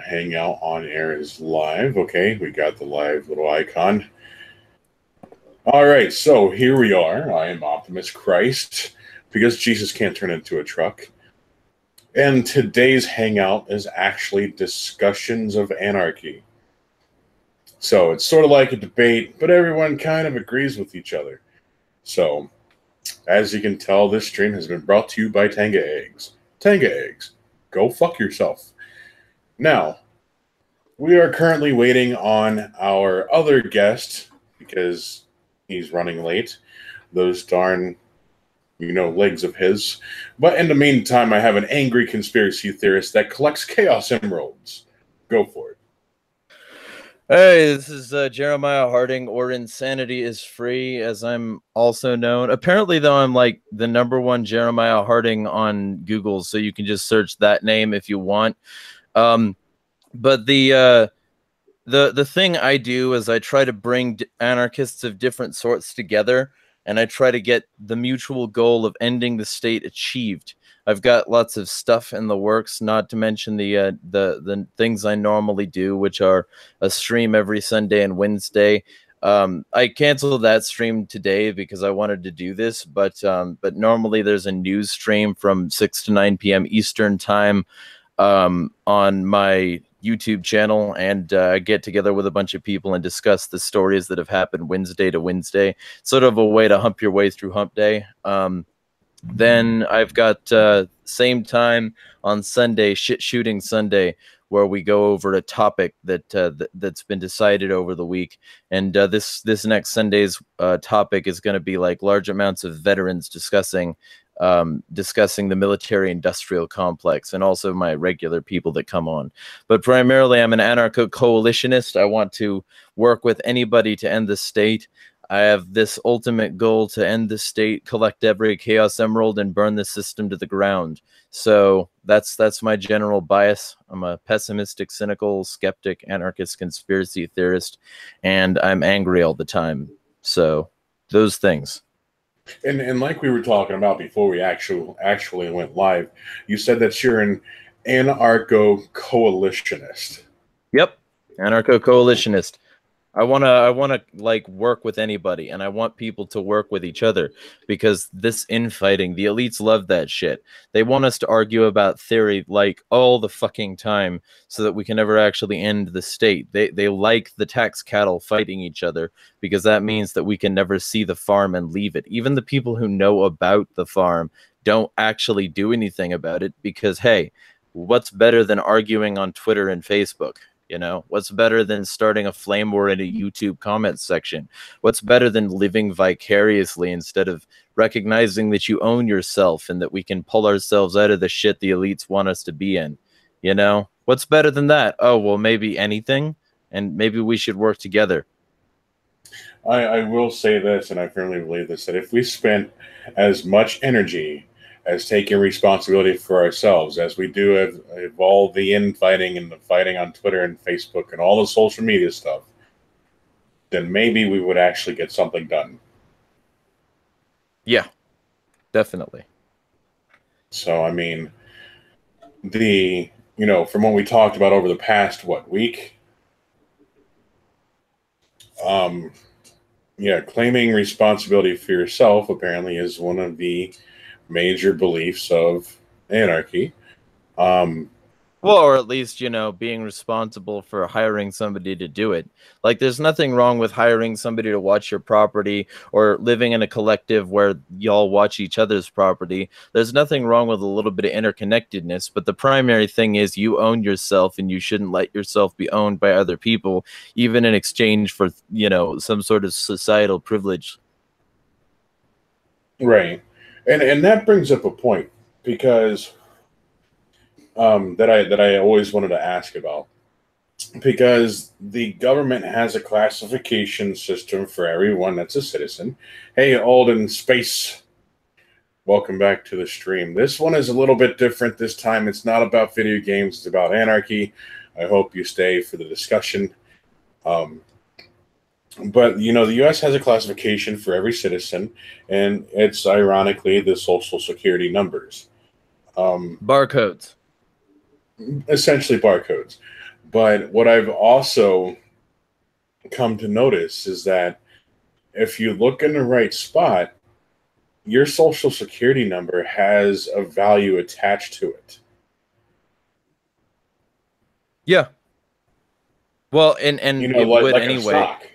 Hangout on air is live. Okay, we got the live little icon. All right, so here we are. I am Optimus Christ because Jesus can't turn into a truck. And today's hangout is actually discussions of anarchy. So it's sort of like a debate, but everyone kind of agrees with each other. So, as you can tell, this stream has been brought to you by Tanga Eggs. Tanga Eggs, go fuck yourself. Now, we are currently waiting on our other guest because he's running late. Those darn, legs of his. But in the meantime, I have an angry conspiracy theorist that collects Chaos Emeralds. Go for it. Hey, this is Jeremiah Harding, or Insanity is Free, as I'm also known. Apparently, though, I'm like the #1 Jeremiah Harding on Google, so you can just search that name if you want. But the thing I do is I try to bring anarchists of different sorts together, and I try to get the mutual goal of ending the state achieved. I've got lots of stuff in the works, not to mention the things I normally do, which are a stream every Sunday and Wednesday. I canceled that stream today because I wanted to do this, but normally there's a news stream from 6 to 9 p.m. Eastern time on my YouTube channel, and I get together with a bunch of people and discuss the stories that have happened Wednesday to Wednesday, sort of a way to hump your way through hump day. Then I've got same time on Sunday, Shit Shooting Sunday, where we go over a topic that's been decided over the week. And this next Sunday's topic is going to be like large amounts of veterans discussing the military-industrial complex, and also my regular people that come on. But primarily, I'm an anarcho-coalitionist. I want to work with anybody to end the state. I have this ultimate goal to end the state, collect every Chaos Emerald, and burn the system to the ground. So that's my general bias. I'm a pessimistic, cynical, skeptic, anarchist, conspiracy theorist, and I'm angry all the time. So those things. And like we were talking about before we actually went live, you said that you're an anarcho-coalitionist. Yep, anarcho-coalitionist. I wanna like work with anybody, and I want people to work with each other, because this infighting, the elites love that shit. They want us to argue about theory like all the fucking time, so that we can never actually end the state. They like the tax cattle fighting each other, because that means that we can never see the farm and leave it. Even the people who know about the farm don't actually do anything about it, because hey, what's better than arguing on Twitter and Facebook? You know, what's better than starting a flame war in a YouTube comments section? What's better than living vicariously instead of recognizing that you own yourself and that we can pull ourselves out of the shit the elites want us to be in? You know, what's better than that? Oh, well, maybe anything, and maybe we should work together. I will say this, and I firmly believe this, that if we spent as much energy as taking responsibility for ourselves as we do of all the infighting and the fighting on Twitter and Facebook and all the social media stuff, then maybe we would actually get something done. Yeah, definitely. So, I mean, from what we talked about over the past, week? Claiming responsibility for yourself apparently is one of the major beliefs of anarchy. Well, or at least, being responsible for hiring somebody to do it. Like, there's nothing wrong with hiring somebody to watch your property, or living in a collective where y'all watch each other's property. There's nothing wrong with a little bit of interconnectedness, but the primary thing is you own yourself, and you shouldn't let yourself be owned by other people, even in exchange for, some sort of societal privilege. Right. And that brings up a point, because that I always wanted to ask about, because the government has a classification system for everyone that's a citizen. Hey, Alden Space, welcome back to the stream. This one is a little bit different this time. It's not about video games, it's about anarchy. I hope you stay for the discussion. But, the U.S. has a classification for every citizen, and it's ironically the Social Security numbers. Barcodes. Essentially barcodes. But what I've also come to notice is that if you look in the right spot, your social security number has a value attached to it. Yeah. Well, You and know, it would like a anyway. stock.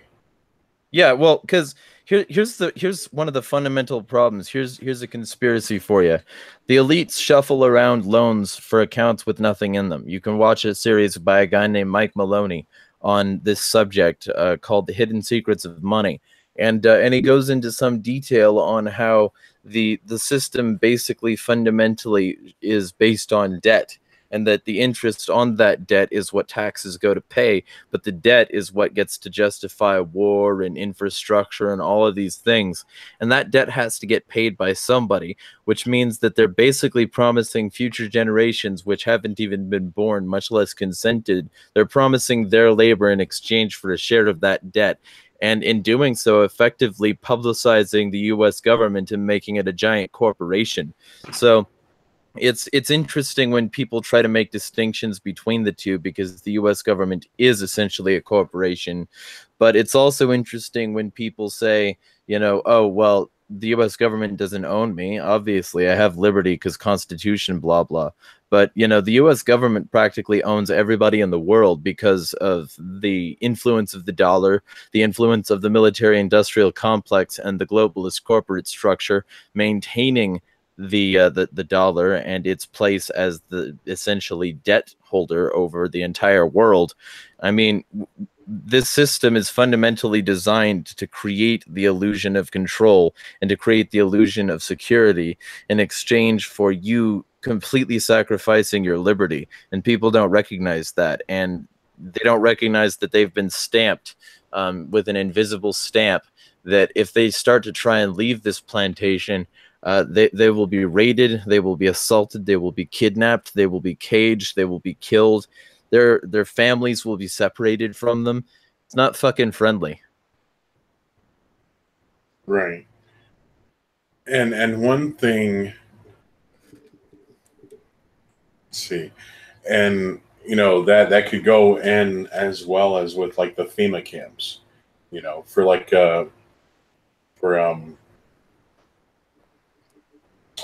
Yeah, well, because here's one of the fundamental problems. Here's a conspiracy for you. The elites shuffle around loans for accounts with nothing in them. You can watch a series by a guy named Mike Maloney on this subject called "The Hidden Secrets of Money," and he goes into some detail on how the system basically fundamentally is based on debt, and that the interest on that debt is what taxes go to pay, but the debt is what gets to justify war and infrastructure and all of these things. And that debt has to get paid by somebody, which means that they're basically promising future generations, which haven't even been born, much less consented, they're promising their labor in exchange for a share of that debt. And in doing so, effectively publicizing the US government and making it a giant corporation. So it's interesting when people try to make distinctions between the two, because the US government is essentially a corporation. But it's also interesting when people say, oh, well, the US government doesn't own me. Obviously, I have liberty because Constitution, blah, blah. But, the US government practically owns everybody in the world because of the influence of the dollar, the influence of the military industrial complex, and the globalist corporate structure maintaining the dollar and its place as the essentially debt holder over the entire world. I mean, this system is fundamentally designed to create the illusion of control and to create the illusion of security in exchange for you completely sacrificing your liberty. And people don't recognize that, and they don't recognize that they've been stamped with an invisible stamp, that if they start to try and leave this plantation, they will be raided, they will be assaulted, they will be kidnapped, they will be caged, they will be killed. Their families will be separated from them. It's not fucking friendly. Right. And one thing, let's see, and that could go in as well as with like the FEMA camps, for like for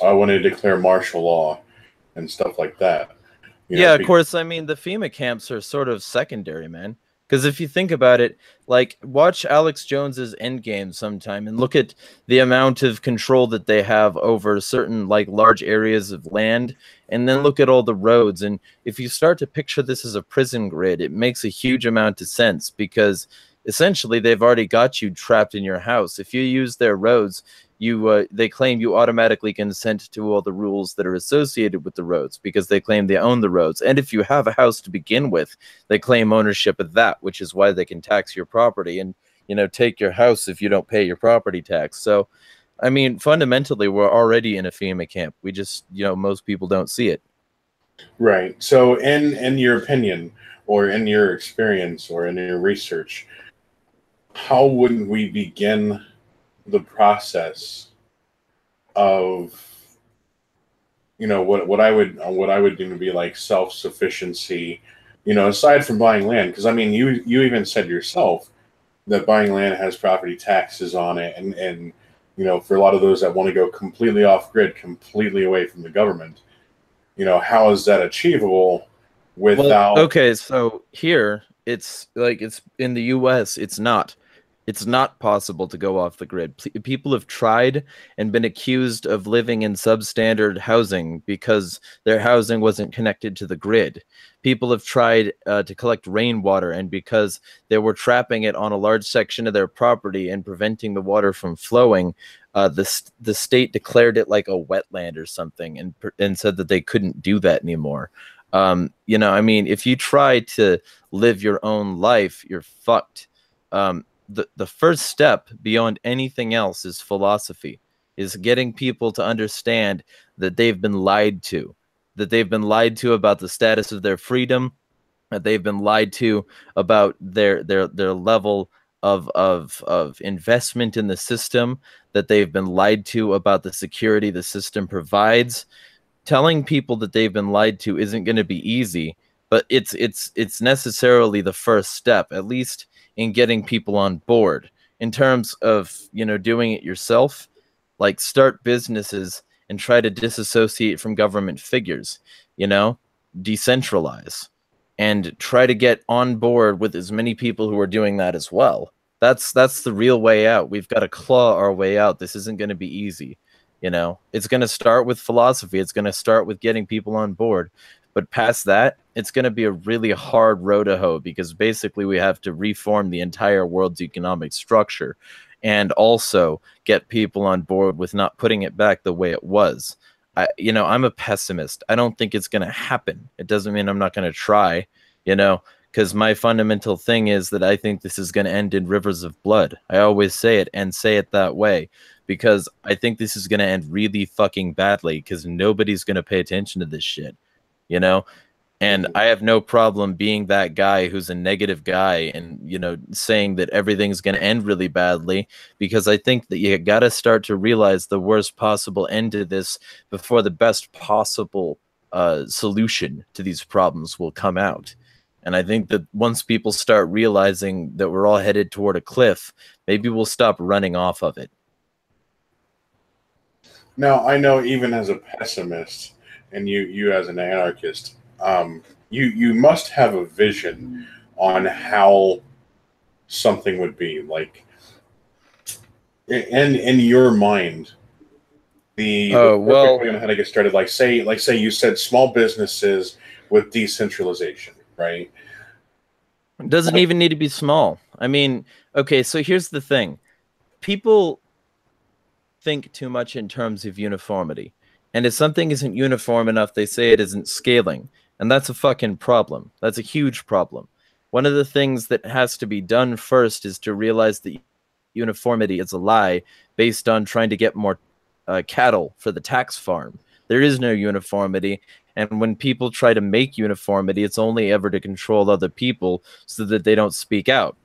I want to declare martial law and stuff like that. Yeah, of course. I mean, the FEMA camps are sort of secondary, man. Because if you think about it, like, watch Alex Jones's Endgame sometime and look at the amount of control that they have over certain, like, large areas of land, and then look at all the roads. And if you start to picture this as a prison grid, it makes a huge amount of sense, because essentially they've already got you trapped in your house. If you use their roads, they claim you automatically consent to all the rules that are associated with the roads, because they claim they own the roads. And if you have a house to begin with, they claim ownership of that, which is why they can tax your property and take your house if you don't pay your property tax. So I mean, fundamentally, we're already in a FEMA camp. We just, most people don't see it. Right. So in your opinion, or in your experience, or in your research, how would we begin the process of what I would deem to be like self-sufficiency, aside from buying land? Because I mean, you even said yourself that buying land has property taxes on it, and for a lot of those that want to go completely off grid, completely away from the government, how is that achievable without? Well, okay, so here it's like, it's in the US, it's not possible to go off the grid. People have tried and been accused of living in substandard housing because their housing wasn't connected to the grid. People have tried to collect rainwater, and because they were trapping it on a large section of their property and preventing the water from flowing, the state declared it like a wetland or something, and said that they couldn't do that anymore. I mean, if you try to live your own life, you're fucked. The first step beyond anything else is philosophy, is getting people to understand that they've been lied to, about the status of their freedom, that they've been lied to about their level of investment in the system, that they've been lied to about the security the system provides. Telling people that they've been lied to isn't going to be easy, but it's necessarily the first step, at least in getting people on board. In terms of, doing it yourself, like start businesses and try to disassociate from government figures, you know, decentralize and try to get on board with as many people who are doing that as well. That's the real way out. We've got to claw our way out. This isn't going to be easy. It's going to start with philosophy. It's going to start with getting people on board. But past that, it's going to be a really hard road to hoe, because basically we have to reform the entire world's economic structure and also get people on board with not putting it back the way it was. I'm a pessimist. I don't think it's going to happen. It doesn't mean I'm not going to try, because my fundamental thing is that I think this is going to end in rivers of blood. I always say it and say it that way, because I think this is going to end really fucking badly, because nobody's going to pay attention to this shit, and I have no problem being that guy who's a negative guy and, saying that everything's going to end really badly, because I think that you got to start to realize the worst possible end to this before the best possible solution to these problems will come out. And I think that once people start realizing that we're all headed toward a cliff, maybe we'll stop running off of it. Now, I know even as a pessimist and you as an anarchist, you must have a vision on how something would be like in your mind. The perfect way on how to get started, like say you said small businesses with decentralization, right? It doesn't even need to be small. I mean, okay, so here's the thing. People think too much in terms of uniformity. And if something isn't uniform enough, they say it isn't scaling. And that's a fucking problem. That's a huge problem. One of the things that has to be done first is to realize that uniformity is a lie based on trying to get more cattle for the tax farm. There is no uniformity. And when people try to make uniformity, it's only ever to control other people so that they don't speak out.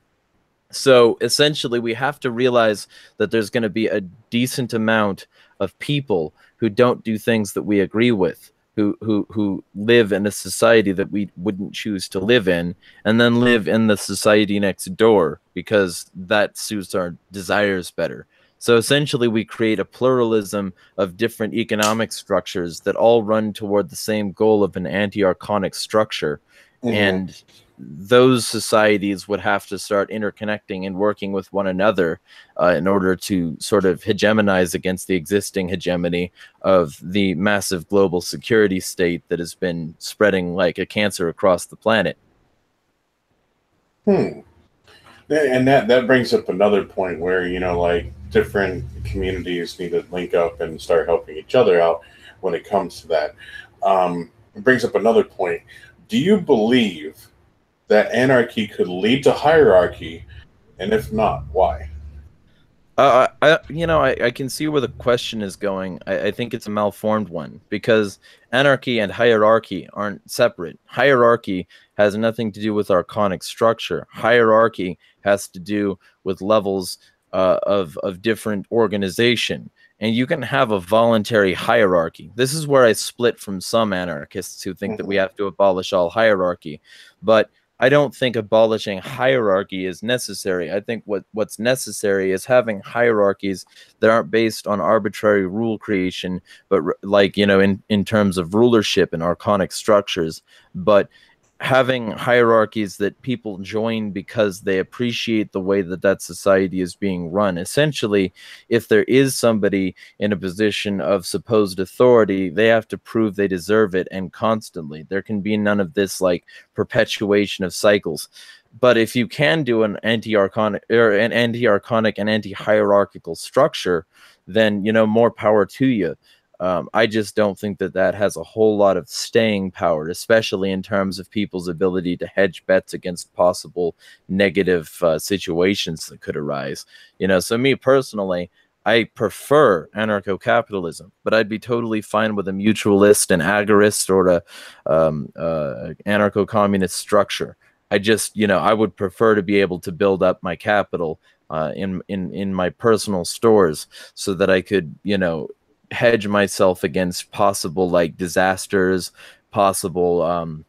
So essentially, we have to realize that there's going to be a decent amount of people who don't do things that we agree with, who live in a society that we wouldn't choose to live in, and then live in the society next door because that suits our desires better. So essentially, we create a pluralism of different economic structures that all run toward the same goal of an anti-archonic structure. Mm-hmm. And those societies would have to start interconnecting and working with one another in order to sort of hegemonize against the existing hegemony of the massive global security state that has been spreading like a cancer across the planet. And that brings up another point where, like different communities need to link up and start helping each other out when it comes to that. It brings up another point. Do you believe that anarchy could lead to hierarchy? And if not, why? I can see where the question is going. I think it's a malformed one, because anarchy and hierarchy aren't separate. Hierarchy has nothing to do with archonic structure. Hierarchy has to do with levels of different organization. And you can have a voluntary hierarchy. This is where I split from some anarchists who think that we have to abolish all hierarchy. But I don't think abolishing hierarchy is necessary. I think what's necessary is having hierarchies that aren't based on arbitrary rule creation, but in terms of rulership and archonic structures, but having hierarchies that people join because they appreciate the way that society is being run. Essentially, if there is somebody in a position of supposed authority, they have to prove they deserve it, and constantly. There can be none of this like perpetuation of cycles. But if you can do an anti-archonic and anti-hierarchical structure, then more power to you. I just don't think that has a whole lot of staying power, especially in terms of people's ability to hedge bets against possible negative situations that could arise. So me personally, I prefer anarcho-capitalism, but I'd be totally fine with a mutualist, an agorist, or a anarcho-communist structure. I just, I would prefer to be able to build up my capital in my personal stores so that I could, hedge myself against possible like disasters, possible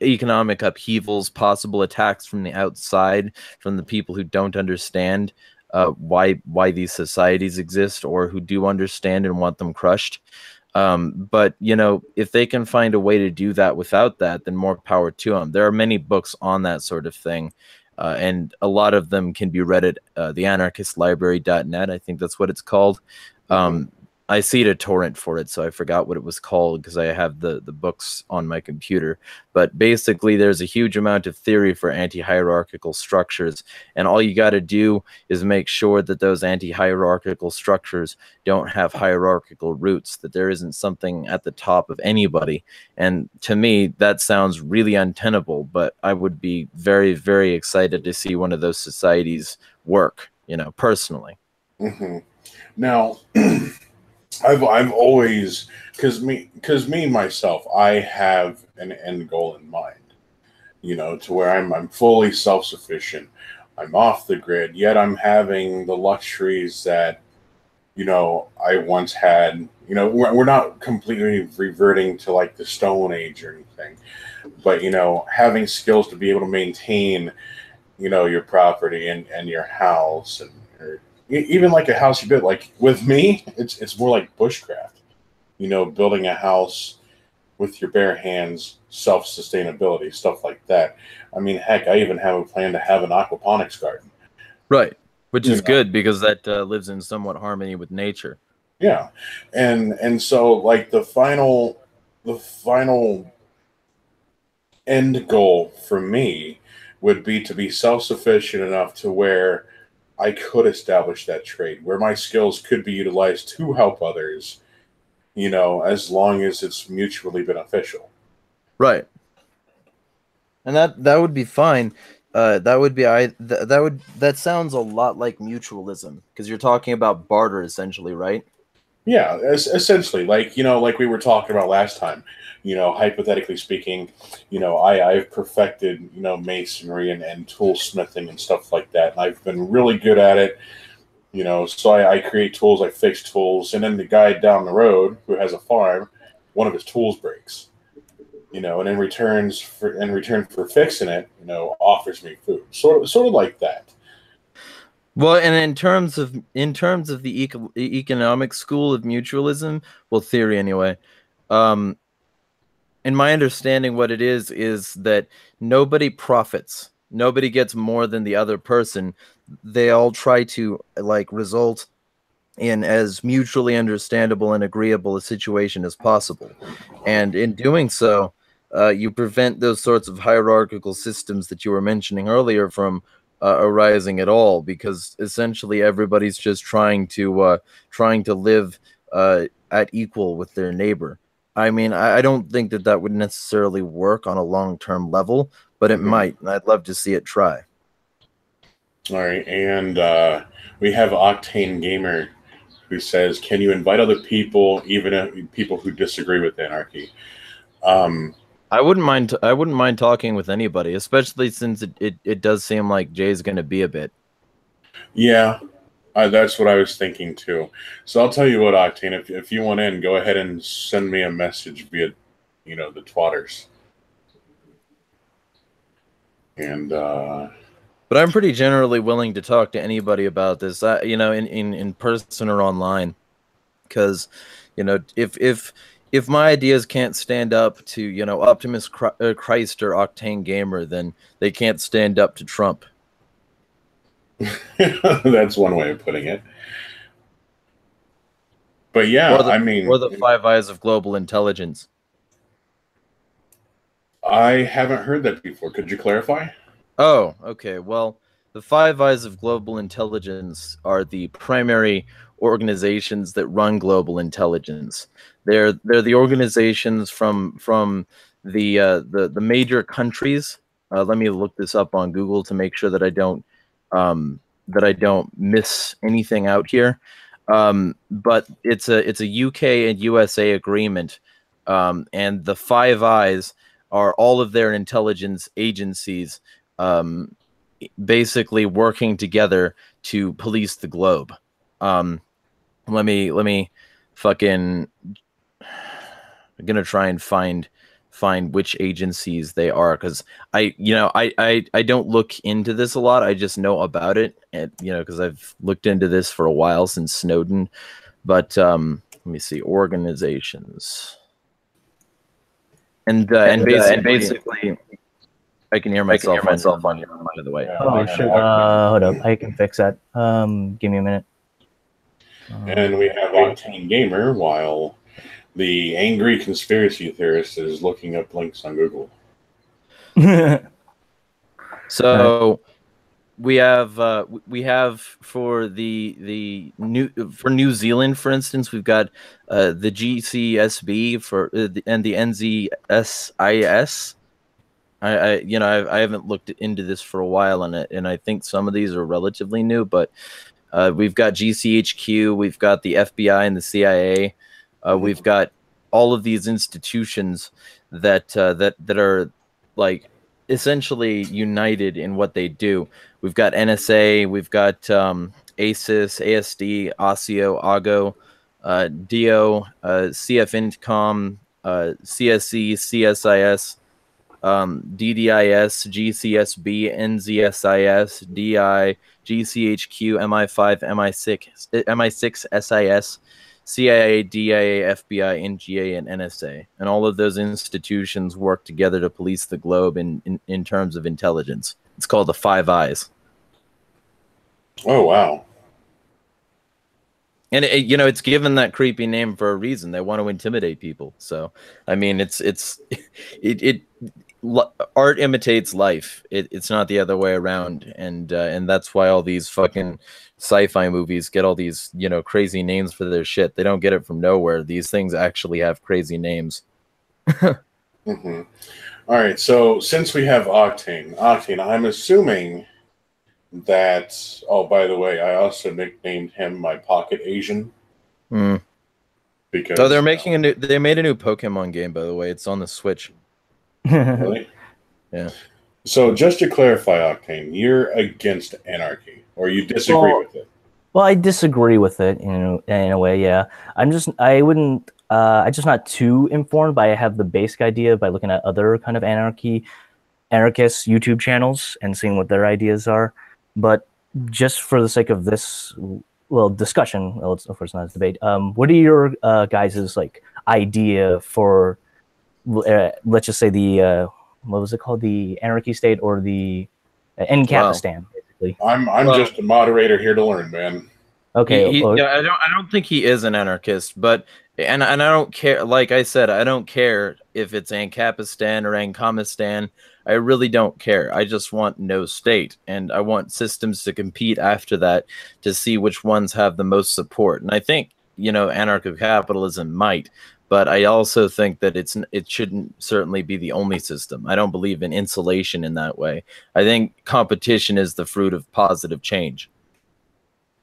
economic upheavals, possible attacks from the outside, from the people who don't understand why these societies exist, or who do understand and want them crushed. But if they can find a way to do that without that, then more power to them. There are many books on that sort of thing. And a lot of them can be read at theanarchistlibrary.net. I think that's what it's called. Mm-hmm. I see a torrent for it, so I forgot what it was called because I have the books on my computer. But basically, there's a huge amount of theory for anti-hierarchical structures, and all you got to do is make sure that those anti-hierarchical structures don't have hierarchical roots, that there isn't something at the top of anybody. And to me, that sounds really untenable, but I would be very, very excited to see one of those societies work, personally. Mm-hmm. Now, I've always, because me myself, I have an end goal in mind. To where I'm fully self sufficient. I'm off the grid, yet I'm having the luxuries that I once had. We're not completely reverting to like the Stone Age or anything, but having skills to be able to maintain your property and your house, and or even like a house you built. Like with me, it's more like bushcraft. Building a house with your bare hands, self sustainability, stuff like that. I mean, heck, I even have a plan to have an aquaponics garden. Right. Which You is know, good because that lives in somewhat harmony with nature. yeah, and so like the final end goal for me would be to be self sufficient enough to where I could establish that trade, where my skills could be utilized to help others, as long as it's mutually beneficial. Right. And that would be fine. That would be that sounds a lot like mutualism because you're talking about barter essentially, right? Yeah, essentially, like we were talking about last time. Hypothetically speaking, I've perfected masonry and toolsmithing and stuff like that, and I've been really good at it. So I create tools, I fix tools, and then the guy down the road who has a farm, one of his tools breaks. And in return for fixing it, offers me food, sort of like that. Well, and in terms of the economic school of mutualism, well, theory anyway. Um, in my understanding, what it is that nobody profits. Nobody gets more than the other person. They all try to like result in as mutually understandable and agreeable a situation as possible. And in doing so, you prevent those sorts of hierarchical systems that you were mentioning earlier from arising at all, because essentially everybody's just trying to live at equal with their neighbor. I mean, I don't think that that would necessarily work on a long-term level, but it Hmm. might, and I'd love to see it try. All right, and we have Octane Gamer who says, "Can you invite other people, even people who disagree with anarchy?" Um, I wouldn't mind talking with anybody, especially since it does seem like Jay's going to be a bit. yeah, that's what I was thinking too. So I'll tell you what, Octane, if you want in, go ahead and send me a message via, the twatters, and But I'm pretty generally willing to talk to anybody about this, in person or online, because if my ideas can't stand up to Optimus Christ or Octane Gamer, then they can't stand up to Trump. that's one way of putting it. But yeah, or the I or mean, the Five Eyes of Global Intelligence. I haven't heard that before. Could you clarify? Oh, okay. Well, the Five Eyes of Global Intelligence are the primary organizations that run global intelligence. They're the organizations from the major countries. Let me look this up on Google to make sure that I don't miss anything out here. But it's a UK and USA agreement, and the Five Eyes are all of their intelligence agencies um, basically working together to police the globe. Um, let me fucking. I'm gonna try and find which agencies they are, because I don't look into this a lot. I just know about it, and because I've looked into this for a while since Snowden. But let me see, organizations, and basically, I can hear myself on your by the way. Yeah, oh shit! Hold up, I can fix that. Give me a minute. And we have Octane Gamer, while the angry conspiracy theorist is looking up links on Google. So we have for the New Zealand, for instance, we've got the GCSB and the NZSIS. I haven't looked into this for a while, and I think some of these are relatively new, but we've got GCHQ, we've got the FBI and the CIA, we've got all of these institutions that are like essentially united in what they do. We've got NSA, we've got ASIS, ASD, ASIO, AGO, DO, CF Intcom, CSE, CSIS, DDIS, GCSB, NZSIS, DI, GCHQ, MI5, MI6, SIS, CIA, DIA, FBI, NGA, and NSA. And all of those institutions work together to police the globe in terms of intelligence. It's called the Five Eyes. Oh, wow. And it's given that creepy name for a reason. They want to intimidate people. So, I mean, art imitates life. It's not the other way around, and that's why all these fucking sci-fi movies get all these crazy names for their shit. They don't get it from nowhere. These things actually have crazy names. Mm-hmm. All right, so since we have Octane, I'm assuming that. Oh, by the way, I also nicknamed him my Pocket Asian. Because they're making they made a new Pokemon game, by the way. It's on the Switch. Really? Yeah. So just to clarify, Octane, you're against Anarchy, or you disagree with it? Well, I disagree with it in a way. Yeah, I'm just not too informed, but I have the basic idea by looking at other kind of anarchist YouTube channels and seeing what their ideas are. But just for the sake of this discussion, well, it's of course not a debate. What are your guys' idea for let's just say the what was it called, the Anarchy State or the Encapistan? Wow. Basically, I'm just a moderator here to learn, man. Okay, I don't think he is an anarchist, but and I don't care. Like I said, I don't care if it's Ancapistan or Ankamistan. I really don't care. I just want no state, and I want systems to compete after that to see which ones have the most support. And I think anarcho-capitalism might, but I also think that it shouldn't certainly be the only system. I don't believe in insulation in that way. I think competition is the fruit of positive change.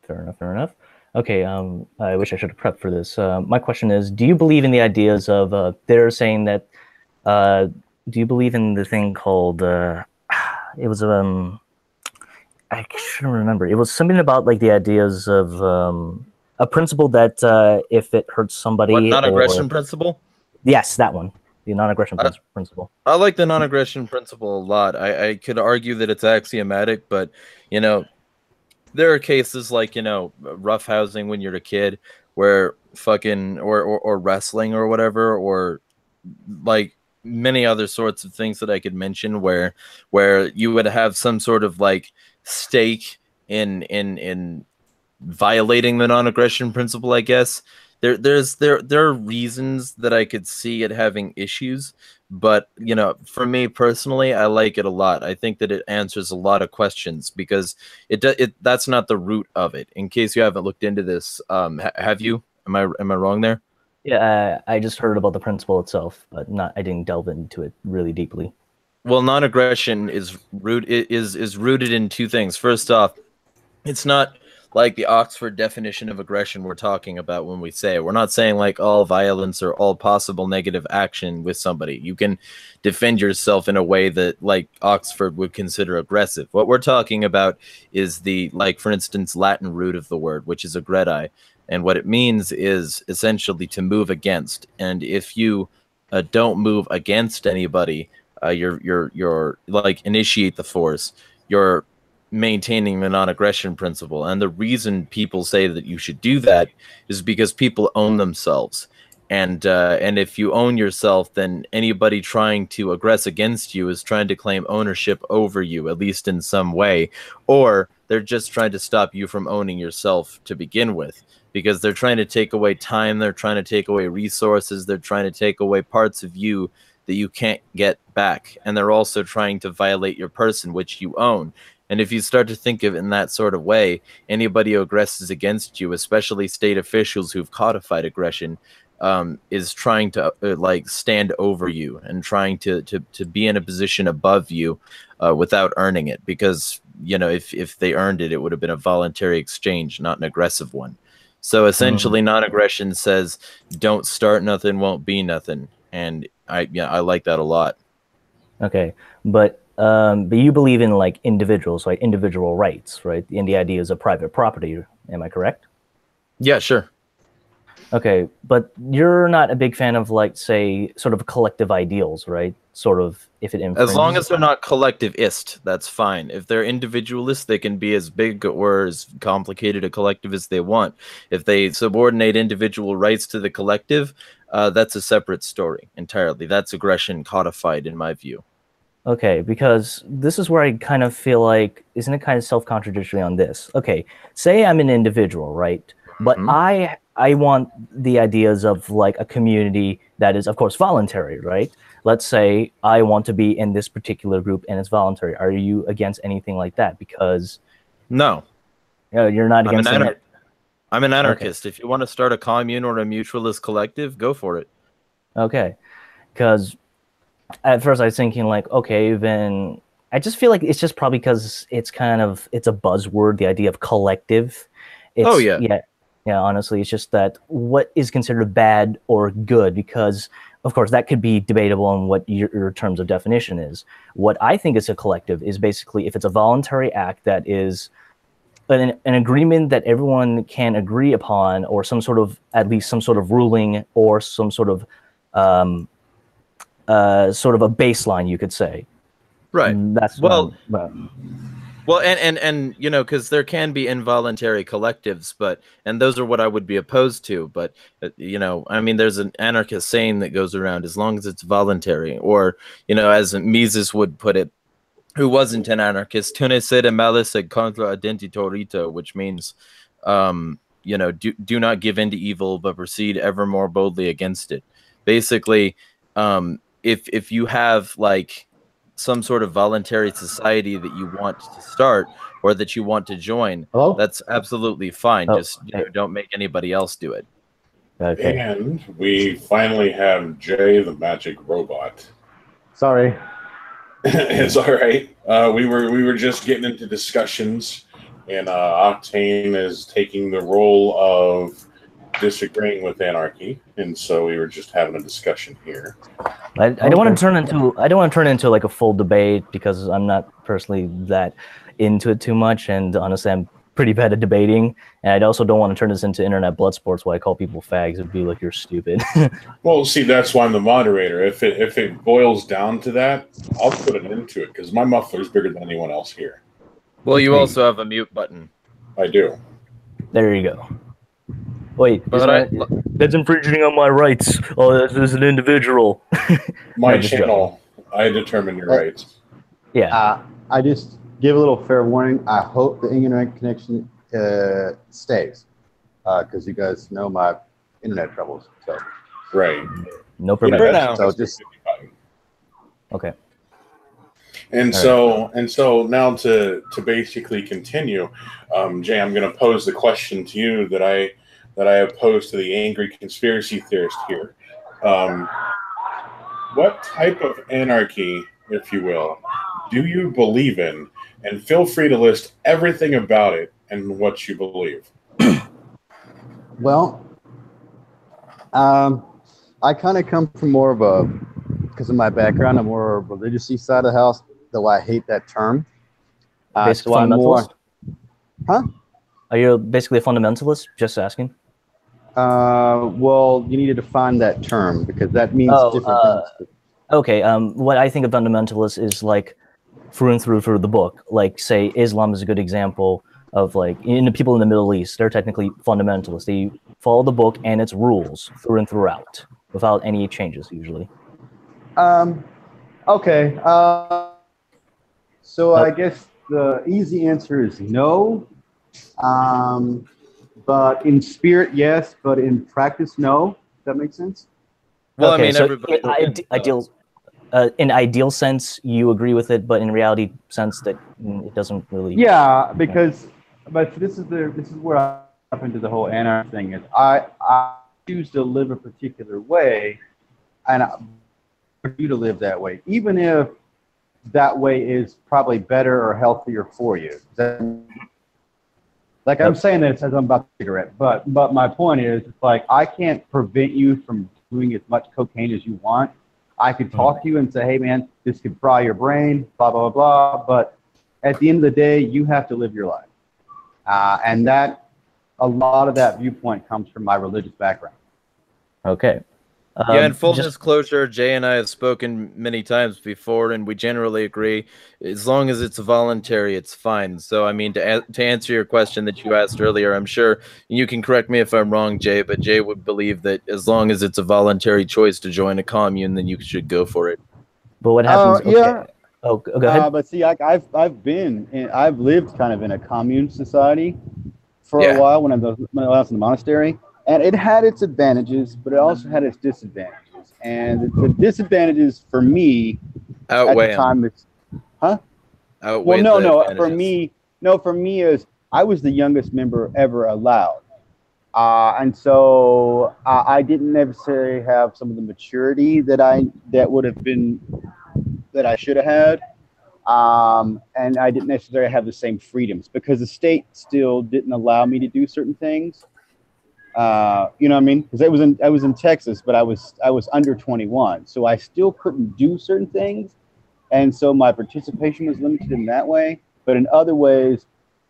Fair enough. Okay, I wish I should have prepped for this. My question is, do you believe in the ideas of, they're saying that, do you believe in the thing called, it was, I shouldn't remember. It was something about the ideas of a principle that if it hurts somebody... What, non-aggression principle? Yes, that one. The non-aggression principle. I like the non-aggression principle a lot. I could argue that it's axiomatic, but, there are cases like, roughhousing when you're a kid where fucking, or wrestling or whatever, or like many other sorts of things that I could mention where you would have some sort of stake in violating the non-aggression principle, I guess. There are reasons that I could see it having issues, but for me personally, I like it a lot. I think that it answers a lot of questions because that's not the root of it. In case you haven't looked into this, have you? Am I wrong there? Yeah, I just heard about the principle itself, but I didn't delve into it really deeply. Well, non-aggression is rooted in two things. First off, it's not like the Oxford definition of aggression we're talking about when we say it. We're not saying all violence or all possible negative action with somebody. You can defend yourself in a way that Oxford would consider aggressive. What we're talking about is the, for instance, Latin root of the word, which is aggredi. And what it means is essentially to move against. And if you don't move against anybody. You're like initiate the force. You're maintaining the non-aggression principle, and the reason people say that you should do that is because people own themselves, and if you own yourself, then anybody trying to aggress against you is trying to claim ownership over you, at least in some way, or they're just trying to stop you from owning yourself to begin with, because they're trying to take away time, they're trying to take away resources, they're trying to take away parts of you that you can't get back, and they're also trying to violate your person, which you own. And if you start to think of it in that sort of way, anybody who aggresses against you, especially state officials who've codified aggression, is trying to like stand over you and trying to be in a position above you without earning it. Because, you know, if they earned it, it would have been a voluntary exchange, not an aggressive one. So essentially, non-aggression says, don't start nothing, won't be nothing. And I like that a lot. Okay, but you believe in like individuals, like individual rights, right? And the idea is a private property. Am I correct? Yeah, sure. Okay, but you're not a big fan of, like, say, sort of collective ideals, right? Sort of, if it infringes. As long as they're not collectivist, that's fine. If they're individualist, they can be as big or as complicated a collective as they want. If they subordinate individual rights to the collective, that's a separate story entirely. That's aggression codified, in my view. Okay, because this is where I kind of feel like, isn't it kind of self-contradictory on this? Okay, say I'm an individual, right? But I want the ideas of like a community that is, of course, voluntary, right? Let's say I want to be in this particular group and it's voluntary. Are you against anything like that? Because no, you're not against it. I'm an anarchist. Okay. If you want to start a commune or a mutualist collective, go for it. Okay, because at first I was thinking like, okay, then I just feel like it's just probably because it's kind of, it's a buzzword, the idea of collective. It's, yeah, honestly, it's just that what is considered bad or good, because, of course, that could be debatable on what your terms of definition is. What I think is a collective is basically if it's a voluntary act that is an agreement that everyone can agree upon, or some sort of, at least some sort of ruling, or some sort of a baseline, you could say. Right. That's well, and you know, because there can be involuntary collectives, and those are what I would be opposed to. But you know, I mean, there's an anarchist saying that goes around: as long as it's voluntary, or you know, as Mises would put it, who wasn't an anarchist, "Tu ne sed malice et contra identitorito," which means, you know, do not give in to evil, but proceed ever more boldly against it. Basically, if you have like some sort of voluntary society that you want to start or that you want to join, that's absolutely fine. Just don't make anybody else do it. Okay. And we finally have Jay the Magic Robot. Sorry. It's all right. We were just getting into discussions, and Octane is taking the role of disagreeing with Anarchy, and so we were just having a discussion here. I don't want to turn into like a full debate, because I'm not personally that into it too much, and honestly I'm pretty bad at debating, and I also don't want to turn this into internet blood sports where I call people fags and be like, you're stupid. Well, see, that's why I'm the moderator. If it boils down to that, I'll put an end to it, because my muffler's bigger than anyone else here. Well, you also have a mute button. I do. There you go. Wait, that's infringing on my rights. Oh, this is an individual. My channel, I determine your rights. Yeah. I just give a little fair warning. I hope the internet connection stays, because you guys know my internet troubles. So. Right. No problem. So just. Okay. And so now to basically continue, Jay, I'm going to pose the question to you that I have posed to the angry conspiracy theorist here. What type of anarchy, if you will, do you believe in? And feel free to list everything about it and what you believe. Well, I kind of come from more of a, because of my background, I'm more of a religious side of the house, though I hate that term. So I'm more, huh? Are you basically a fundamentalist? Just asking. Well, you need to define that term because that means different things. Okay. What I think of fundamentalists is like through and through the book. Like, say, Islam is a good example of like in the people in the Middle East. They're technically fundamentalists. They follow the book and its rules through and throughout, without any changes usually. Okay. So I guess the easy answer is no. But in spirit, yes. But in practice, no. Does that make sense? Well, Okay, I mean, so everybody. in ideal sense, you agree with it, but in reality sense that it doesn't really. Yeah, because but this is where I up into the whole anarchy thing is I choose to live a particular way, and I want you to live that way, even if that way is probably better or healthier for you. Like I'm saying this as I'm about to cigarette, but my point is, it's like I can't prevent you from doing as much cocaine as you want. I could talk to you and say, hey man, this could fry your brain, blah blah blah blah. But at the end of the day, you have to live your life, and that a lot of that viewpoint comes from my religious background. Okay. Yeah, in full disclosure, Jay and I have spoken many times before, and we generally agree. As long as it's voluntary, it's fine. So, I mean, to answer your question that you asked earlier, I'm sure you can correct me if I'm wrong, Jay, but Jay would believe that as long as it's a voluntary choice to join a commune, then you should go for it. But what happens? Yeah. Oh, go ahead. But see, I've lived kind of in a commune society for a while when I was in the monastery. And it had its advantages, but it also had its disadvantages. And the disadvantages for me outweigh at the time, outweigh for me is I was the youngest member ever allowed. And so I didn't necessarily have some of the maturity that I should have had. And I didn't necessarily have the same freedoms because the state still didn't allow me to do certain things. You know what I mean? Because I was in Texas, but I was under 21, so I still couldn't do certain things, and so my participation was limited in that way. But in other ways,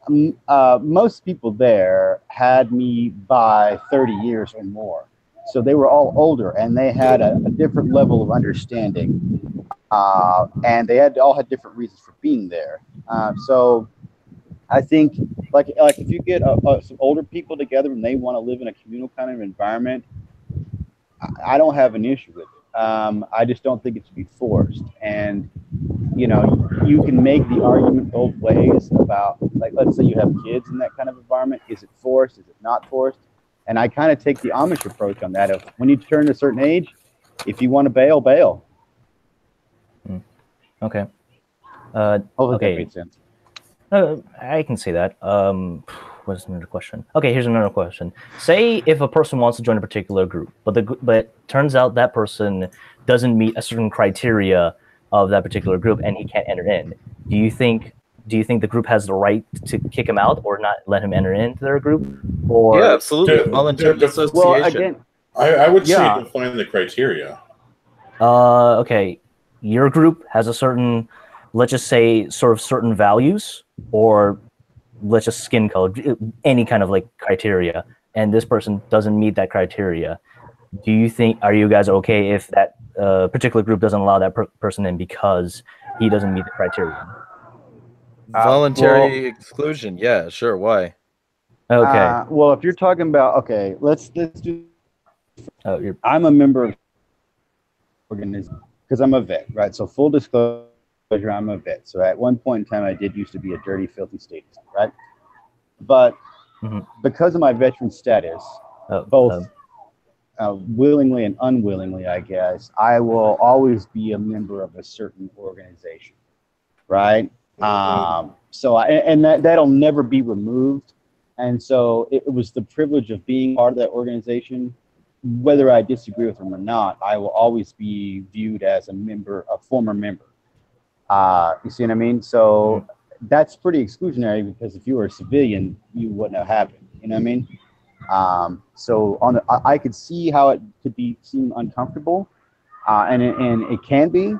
most people there had me by 30 years or more, so they were all older and they had a different level of understanding, and they all had different reasons for being there. So I think like if you get some older people together and they want to live in a communal kind of environment, I don't have an issue with it. I just don't think it should be forced. And you know, you can make the argument both ways about, like, let's say you have kids in that kind of environment. Is it forced? Is it not forced? And I kind of take the Amish approach on that. Of when you turn a certain age, if you want to bail, bail. Okay. Hopefully okay. that made sense. I can say that. What's another question? Okay, here's another question. Say if a person wants to join a particular group, but turns out that person doesn't meet a certain criteria of that particular group and he can't enter in. Do you think the group has the right to kick him out or not let him enter into their group? Or yeah, absolutely. Voluntary association. Well, again, I would say define the criteria. Okay, your group has a certain, let's just say, sort of certain values, or let's just skin color, any kind of like criteria, and this person doesn't meet that criteria. Do you think, are you guys okay if that particular group doesn't allow that person in because he doesn't meet the criteria? Voluntary exclusion. Yeah, sure. Why? Okay. Well, if you're talking about, let's do. I'm a member of organization because I'm a vet, right? So full disclosure, I'm a vet. So at one point in time, I did used to be a dirty, filthy statist, right? But because of my veteran status, both willingly and unwillingly, I guess, I will always be a member of a certain organization, right? So that'll never be removed. And so it was the privilege of being part of that organization. Whether I disagree with them or not, I will always be viewed as a former member. You see what I mean? So that's pretty exclusionary because if you were a civilian, you wouldn't have happened. You know what I mean? So I could see how it could seem uncomfortable, and it can be.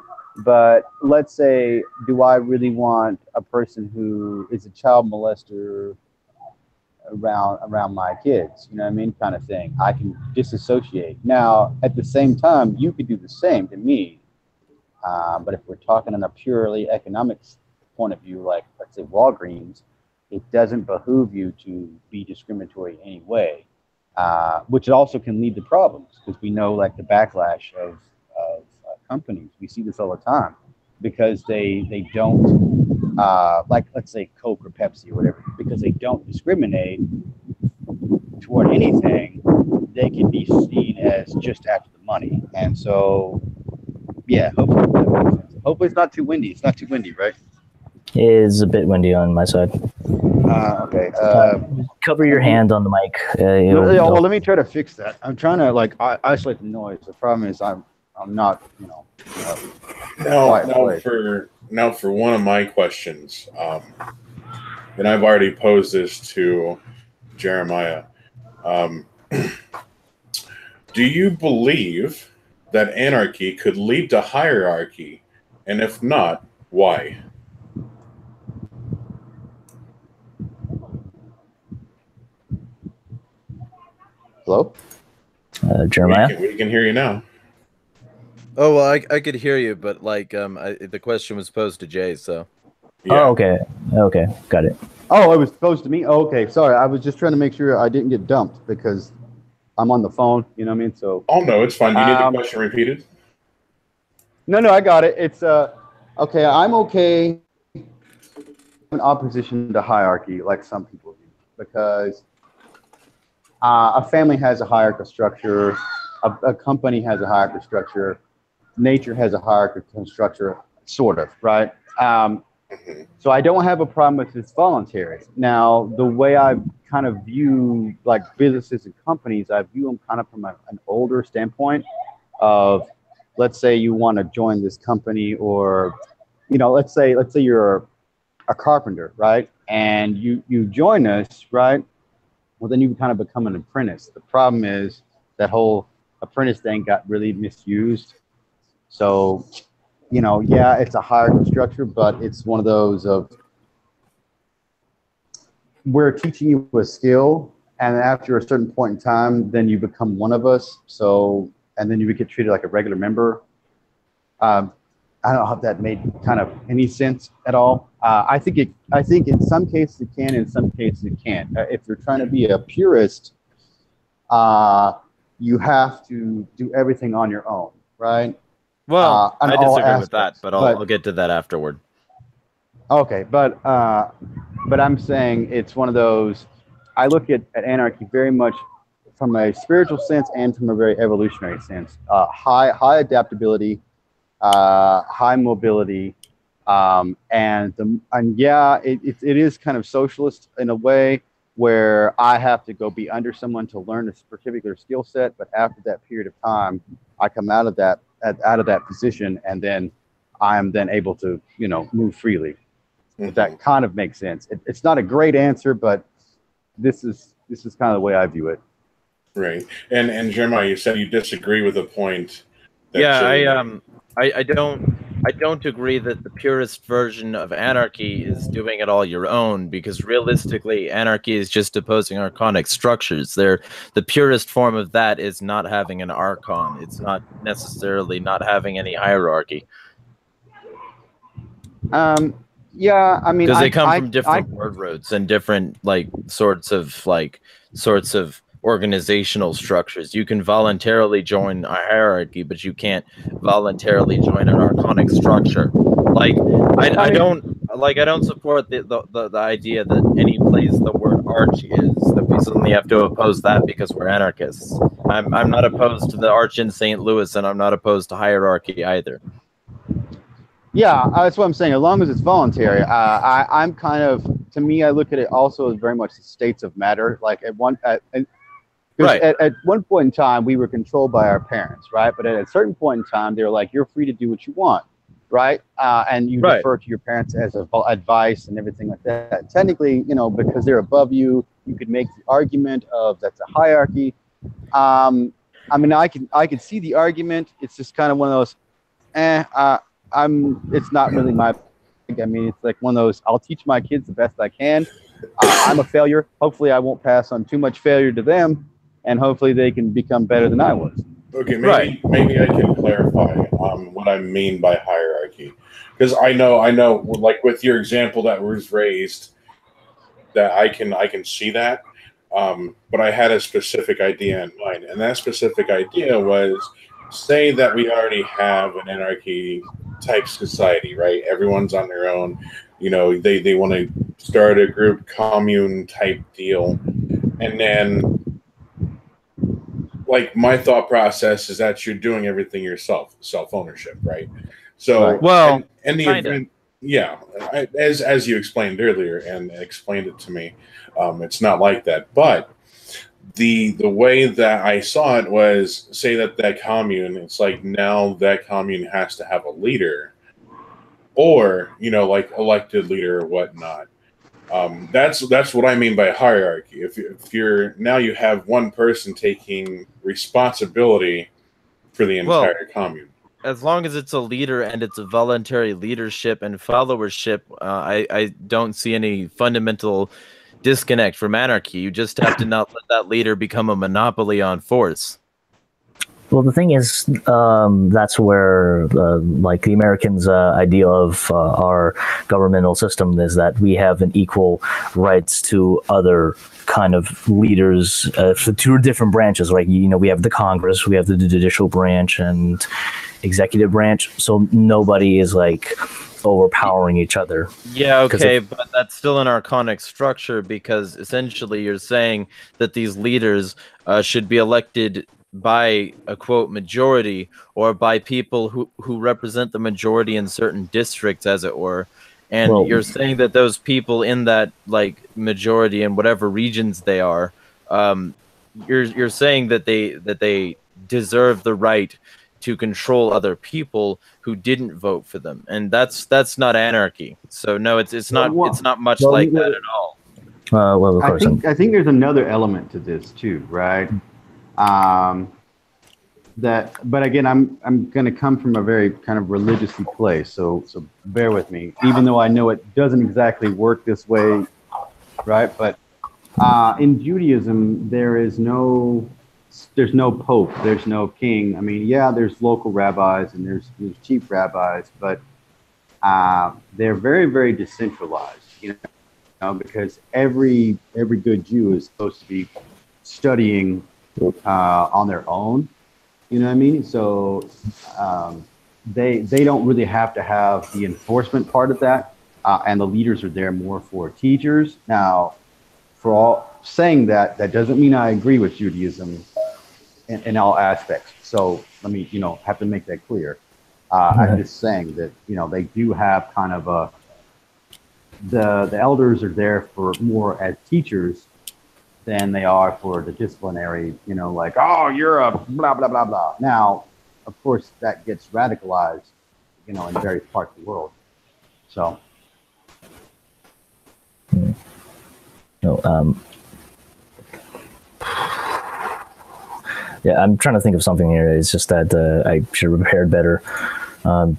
But let's say, do I really want a person who is a child molester around my kids, you know what I mean, kind of thing. I can disassociate. Now, at the same time, you could do the same to me. But if we're talking on a purely economic point of view, like let's say Walgreens, it doesn't behoove you to be discriminatory in any way, which also can lead to problems because we know like the backlash of companies. We see this all the time because they don't like let's say Coke or Pepsi or whatever, because they don't discriminate toward anything, they can be seen as just after the money. And so, yeah, hopefully that makes sense. Hopefully it's not too windy. It's not too windy, right? It is a bit windy on my side. Okay. Cover your hand on the mic. Well, let me try to fix that. I'm trying to like isolate the noise. The problem is I'm not, you know. Now for one of my questions, and I've already posed this to Jeremiah. Do you believe that anarchy could lead to hierarchy? And if not, why? Hello? Jeremiah? We can hear you now. Oh, well, I could hear you, but like the question was posed to Jay, so. Yeah. Oh, okay. Okay, got it. Oh, it was posed to me? Oh, okay, sorry. I was just trying to make sure I didn't get dumped because I'm on the phone, you know what I mean? So. Oh, no, it's fine. Do you need the question repeated? No, I got it. It's, okay, I'm okay in opposition to hierarchy like some people do because a family has a hierarchical structure, a company has a hierarchical structure, nature has a hierarchical structure, sort of, right? So I don't have a problem with this voluntary. Now, the way I kind of view like businesses and companies, I view them kind of from an older standpoint of, let's say you want to join this company, or, you know, let's say you're a carpenter, right? And you join us, right? Well, then you kind of become an apprentice. The problem is that whole apprentice thing got really misused. So, you know, yeah, it's a hierarchical structure, but it's one of those of we're teaching you a skill, and after a certain point in time, then you become one of us. So, and then you would get treated like a regular member. I don't know if that made kind of any sense at all. I think in some cases it can, in some cases it can't. If you're trying to be a purist, you have to do everything on your own, right? Well, I disagree with that, but I'll get to that afterward. Okay, but I'm saying it's one of those. I look at anarchy very much from a spiritual sense and from a very evolutionary sense. High adaptability, high mobility, and yeah, it is kind of socialist in a way where I have to go be under someone to learn a particular skill set, but after that period of time, I come out of that position, and then I'm then able to, you know, move freely. Mm-hmm. That kind of makes sense. It's not a great answer, but this is kind of the way I view it. Right. And Jeremiah, you said you disagree with the point. That I don't agree that the purest version of anarchy is doing it all your own, because realistically, anarchy is just opposing archonic structures. The purest form of that is not having an archon. It's not necessarily not having any hierarchy. Yeah, I mean, because they come from different word roots and different sorts of organizational structures. You can voluntarily join a hierarchy, but you can't voluntarily join an archonic structure. I don't support the idea that any place the word arch is, that we suddenly have to oppose that because we're anarchists. I'm not opposed to the arch in St. Louis, and I'm not opposed to hierarchy either. Yeah, that's what I'm saying. As long as it's voluntary, I'm kind of, to me, I look at it also as very much the states of matter. Like at one point in time, we were controlled by our parents, right? But at a certain point in time, they're like, you're free to do what you want, right? And you defer to your parents as advice and everything like that. Technically, you know, because they're above you, you could make the argument of that's a hierarchy. I mean, I can see the argument. It's just kind of one of those, it's not really my, I mean, it's like one of those, I'll teach my kids the best I can, I'm a failure. Hopefully, I won't pass on too much failure to them, and hopefully, they can become better than I was. Okay, maybe I can clarify what I mean by hierarchy, because I know, like with your example that was raised, that I can see that, but I had a specific idea in mind, and that specific idea was, say that we already have an anarchy type society, right? Everyone's on their own, they want to start a group commune type deal, and then, like, my thought process is that you're doing everything yourself, self ownership, right? So, Right. Well, in the kinda. event, yeah, as you explained earlier and explained it to me, it's not like that. But the way that I saw it was, say that commune, it's like now that commune has to have a leader, or like elected leader or whatnot. That's what I mean by hierarchy. If you're now, you have one person taking responsibility for the Well, entire commune. as long as it's a leader and it's a voluntary leadership and followership, I don't see any fundamental disconnect from anarchy. You just have to not let that leader become a monopoly on force. Well, the thing is, that's where, like, the Americans' idea of our governmental system is that we have an equal rights to other kind of leaders for two different branches. Like, we have the Congress, we have the judicial branch and executive branch. So nobody is like overpowering each other. Yeah, okay, but that's still an archonic structure, because essentially you're saying that these leaders should be elected by a quote majority, or by people who represent the majority in certain districts, as it were. And you're saying that those people in that, like, majority in whatever regions they are, you're saying that they deserve the right to control other people who didn't vote for them, and that's not anarchy. So no, it's not much like that at all. Well, of course, I think there's another element to this too, right? But again, I'm going to come from a very kind of religiously place, so bear with me, even though I know it doesn't exactly work this way, right? But in Judaism, there's no pope, there's no king. I mean, yeah, there's local rabbis and there's chief rabbis, but they're very, very decentralized, because every good Jew is supposed to be studying on their own. You know what I mean? So they don't really have to have the enforcement part of that, and the leaders are there more for teachers. Now, for all saying that doesn't mean I agree with Judaism in all aspects. So let me, have to make that clear. I'm just saying that, they do have kind of the elders are there for more as teachers than they are for the disciplinary, like, oh, you're a blah, blah, blah, blah. Now, of course, that gets radicalized, in various parts of the world. So. No, yeah, I'm trying to think of something here. It's just that I should have prepared better.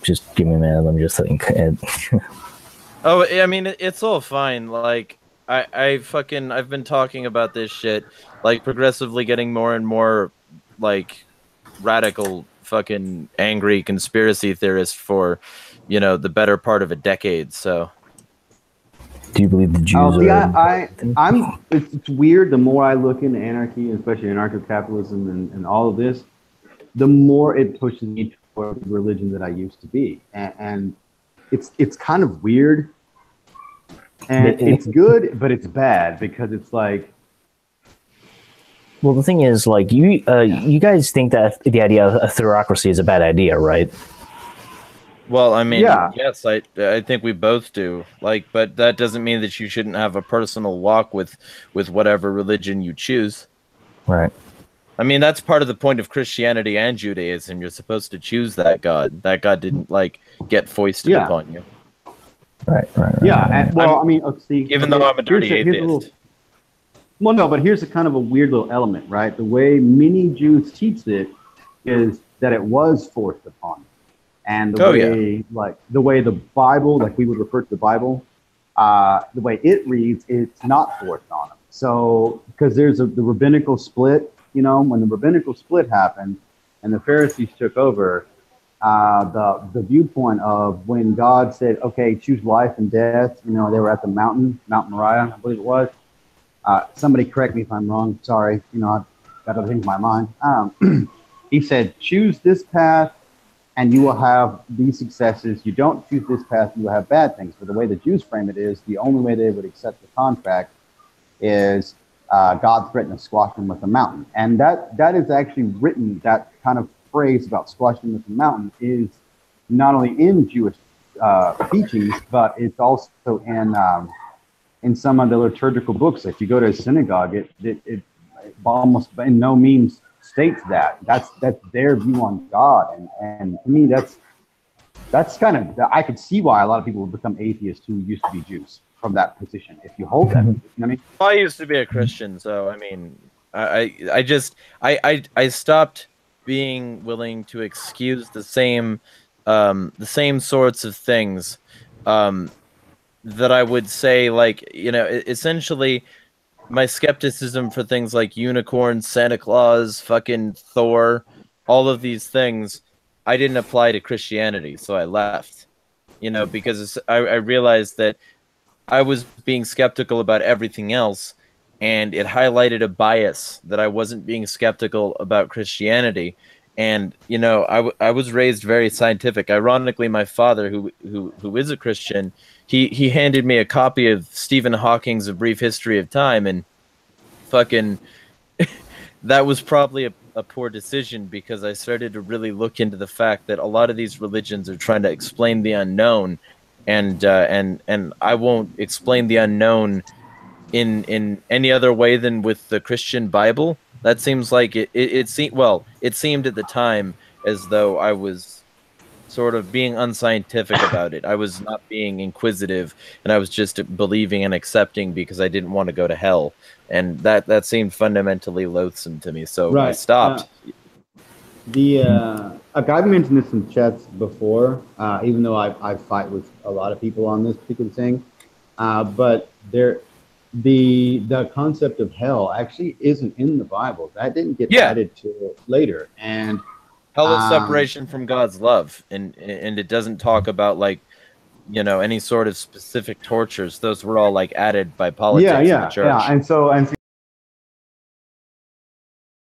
Just give me a minute. Let me just think. Oh, I mean, it's all fine. Like, I've been talking about this shit, like, progressively getting more and more, like, radical, fucking angry conspiracy theorist for, the better part of a decade. So, do you believe the Jews are? It's weird. The more I look into anarchy, especially anarcho-capitalism and all of this, the more it pushes me toward the religion that I used to be, and it's kind of weird. And it's good, but it's bad, because it's like. Well, the thing is, like, you guys think that the idea of a theocracy is a bad idea, right? Well, I mean, yeah. Yes, I think we both do. Like, but that doesn't mean that you shouldn't have a personal walk with whatever religion you choose. Right. I mean, that's part of the point of Christianity and Judaism. You're supposed to choose that God. That God didn't, like, get foisted upon you. Right. Yeah. Well, I mean, see, even though I'm a dirty atheist. Well, no, but here's a kind of a weird little element, right? The way many Jews teach it is that it was forced upon, and the way the Bible, like we would refer to the Bible, the way it reads, it's not forced on them. So, because there's the rabbinical split, you know, when the rabbinical split happened and the Pharisees took over, the viewpoint of when God said, okay, choose life and death, you know, they were at the Mount Moriah, I believe it was. Somebody correct me if I'm wrong. Sorry, you know, I've got other things in my mind. He said, choose this path and you will have these successes. You don't choose this path, you will have bad things. But the way the Jews frame it is, the only way they would accept the contract is God threatened to squash them with a mountain. And that is actually written, that kind of phrase about squashing with a mountain is not only in Jewish teachings, but it's also in some of the liturgical books. If you go to a synagogue, it almost in no means states that. That's their view on God, and to me, that's kind of, I could see why a lot of people would become atheists who used to be Jews from that position. If you hold that position, I mean, I used to be a Christian, so I mean, I stopped being willing to excuse the same sorts of things that I would say, like, you know, essentially my skepticism for things like unicorns, Santa Claus, fucking Thor, all of these things, I didn't apply to Christianity, so I left. You know, because I realized that I was being skeptical about everything else, and it highlighted a bias that I wasn't being skeptical about Christianity. And you know, I was raised very scientific. Ironically, my father, who is a Christian, he handed me a copy of Stephen Hawking's A Brief History of Time, and fucking that was probably a poor decision, because I started to really look into the fact that a lot of these religions are trying to explain the unknown, and I won't explain the unknown in any other way than with the Christian Bible. That seems like it seemed at the time as though I was sort of being unscientific about it. I was not being inquisitive, and I was just believing and accepting because I didn't want to go to hell, and that seemed fundamentally loathsome to me. So I stopped. I've mentioned this in chats before, even though I fight with a lot of people on this particular thing, but the concept of hell actually isn't in the Bible. That didn't get added to later, and hell is separation from God's love, and it doesn't talk about, like, you know, any sort of specific tortures. Those were all like added by politics in the church. And so